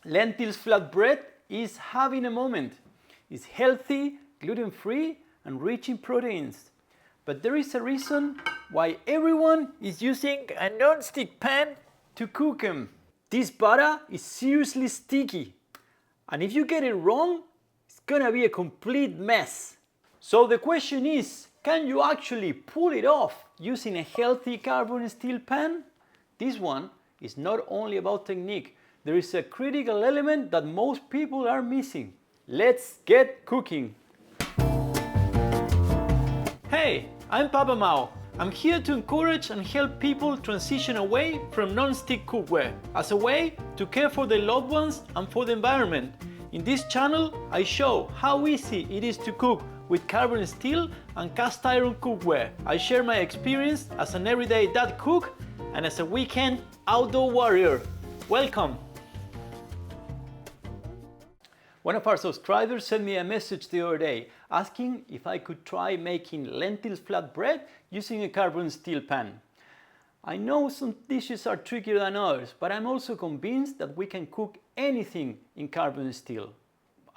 Lentils flatbread is having a moment. It's healthy, gluten-free, and rich in proteins. But there is a reason why everyone is using a non-stick pan to cook them. This butter is seriously sticky. And if you get it wrong, it's gonna be a complete mess. So the question is, can you actually pull it off using a healthy carbon steel pan? This one is not only about technique. There is a critical element that most people are missing. Let's get cooking. Hey, I'm PapaMau. I'm here to encourage and help people transition away from non-stick cookware as a way to care for their loved ones and for the environment. In this channel, I show how easy it is to cook with carbon steel and cast iron cookware. I share my experience as an everyday dad cook and as a weekend outdoor warrior. Welcome! One of our subscribers sent me a message the other day asking if I could try making lentils flatbread using a carbon steel pan. I know some dishes are trickier than others, but I'm also convinced that we can cook anything in carbon steel.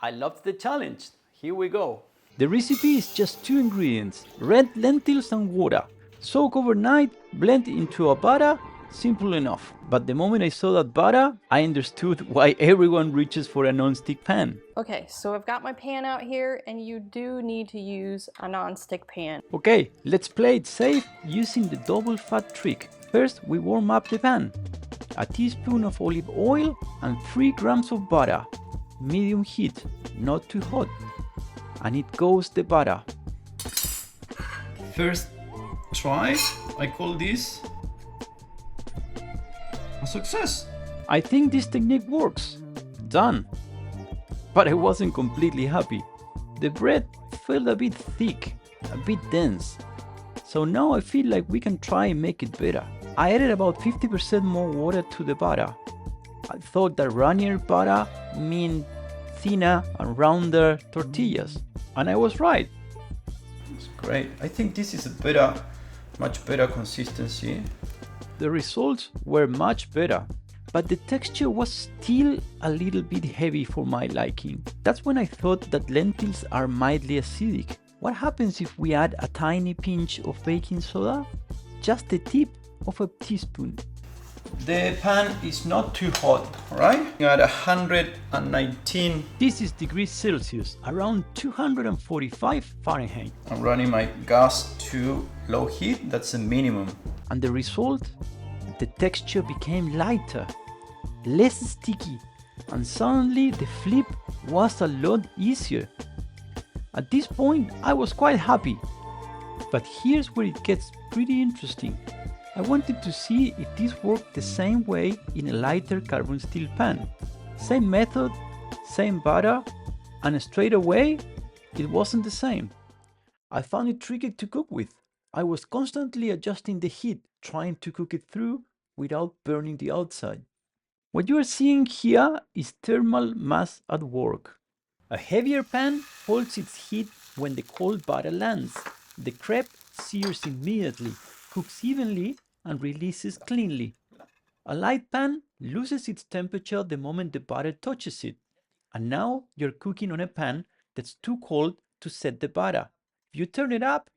I loved the challenge. Here we go. The recipe is just 2 ingredients, red lentils and water. Soak overnight, blend into a batter. Simple enough. But the moment I saw that butter, I understood why everyone reaches for a non-stick pan. Okay, so I've got my pan out here, and you do need to use a non-stick pan. Okay, let's play it safe using the double fat trick. First, we warm up the pan. A teaspoon of olive oil and 3 grams of butter. Medium heat, not too hot. And it goes the butter. First try, I call this a success. I think this technique works. Done. But I wasn't completely happy. The bread felt a bit thick, a bit dense. So now I feel like we can try and make it better. I added about 50% more water to the butter. I thought that runnier butter meant thinner and rounder tortillas. And I was right. It's great. I think this is a much better consistency. The results were much better, but the texture was still a little bit heavy for my liking. That's when I thought that lentils are mildly acidic. What happens if we add a tiny pinch of baking soda? Just the tip of a teaspoon. The pan is not too hot, right? At 119. This is degrees Celsius, around 245 Fahrenheit. I'm running my gas to low heat, that's the minimum. And the result? The texture became lighter, less sticky, and suddenly the flip was a lot easier. At this point, I was quite happy. But here's where it gets pretty interesting. I wanted to see if this worked the same way in a lighter carbon steel pan. Same method, same butter, and straight away, it wasn't the same. I found it tricky to cook with. I was constantly adjusting the heat, trying to cook it through without burning the outside. What you are seeing here is thermal mass at work. A heavier pan holds its heat when the cold butter lands. The crepe sears immediately, cooks evenly, and releases cleanly. A light pan loses its temperature the moment the butter touches it. And now you're cooking on a pan that's too cold to set the butter. If you turn it up,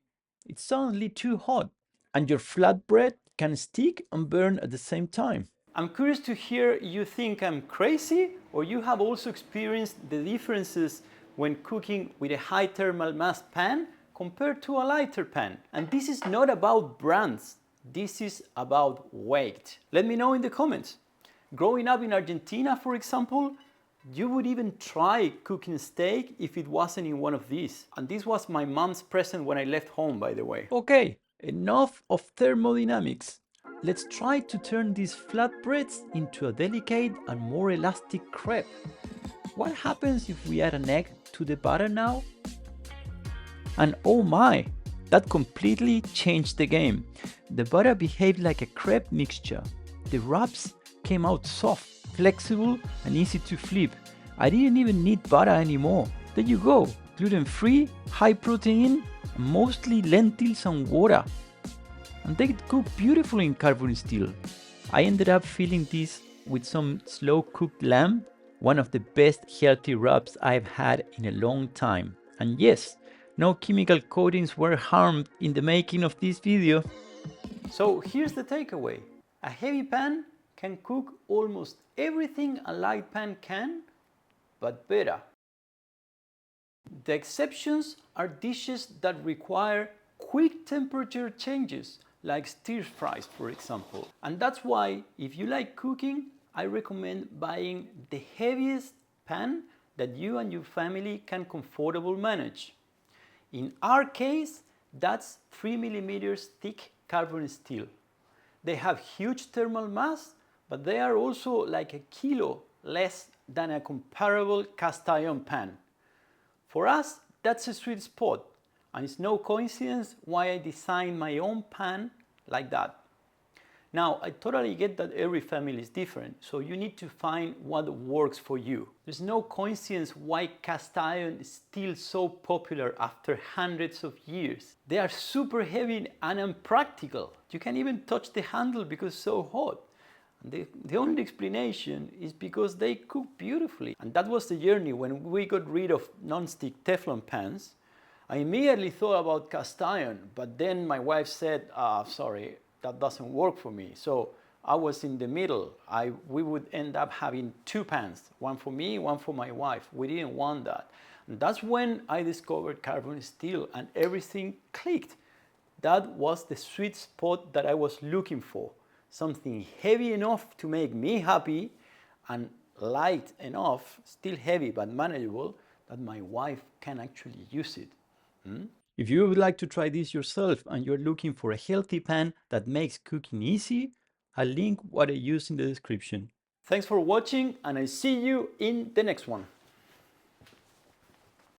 it's suddenly too hot, and your flatbread can stick and burn at the same time. I'm curious to hear you think I'm crazy, or you have also experienced the differences when cooking with a high thermal mass pan compared to a lighter pan. And this is not about brands, this is about weight. Let me know in the comments. Growing up in Argentina, for example, you would even try cooking steak if it wasn't in one of these. And this was my mom's present when I left home, by the way. Okay, enough of thermodynamics. Let's try to turn these flatbreads into a delicate and more elastic crepe. What happens if we add an egg to the batter now? And oh my, that completely changed the game. The butter behaved like a crepe mixture. The wraps came out soft, flexible, and easy to flip. I didn't even need butter anymore. There you go, gluten-free, high protein, mostly lentils and water. And they cook beautifully in carbon steel. I ended up filling this with some slow cooked lamb One of the best healthy wraps I've had in a long time. And yes, no chemical coatings were harmed in the making of this video. So here's the takeaway. A heavy pan can cook almost everything a light pan can, but better. The exceptions are dishes that require quick temperature changes, like stir fries, for example. And that's why, if you like cooking, I recommend buying the heaviest pan that you and your family can comfortably manage. In our case, that's 3 millimeters thick carbon steel. They have huge thermal mass, but they are also like a kilo less than a comparable cast iron pan. For us, that's a sweet spot, and it's no coincidence why I designed my own pan like that. Now, I totally get that every family is different, so you need to find what works for you. There's no coincidence why cast iron is still so popular after hundreds of years. They are super heavy and unpractical. You can't even touch the handle because it's so hot. The only explanation is because they cook beautifully. And that was the journey when we got rid of non-stick Teflon pans. I immediately thought about cast iron, but then my wife said, sorry, that doesn't work for me. So I was in the middle. We would end up having two pans, one for me, one for my wife. We didn't want that. And that's when I discovered carbon steel and everything clicked. That was the sweet spot that I was looking for. Something heavy enough to make me happy and light enough, still heavy but manageable, that my wife can actually use it. If you would like to try this yourself and you're looking for a healthy pan that makes cooking easy, I'll link what I use in the description. Thanks for watching, and I see you in the next one.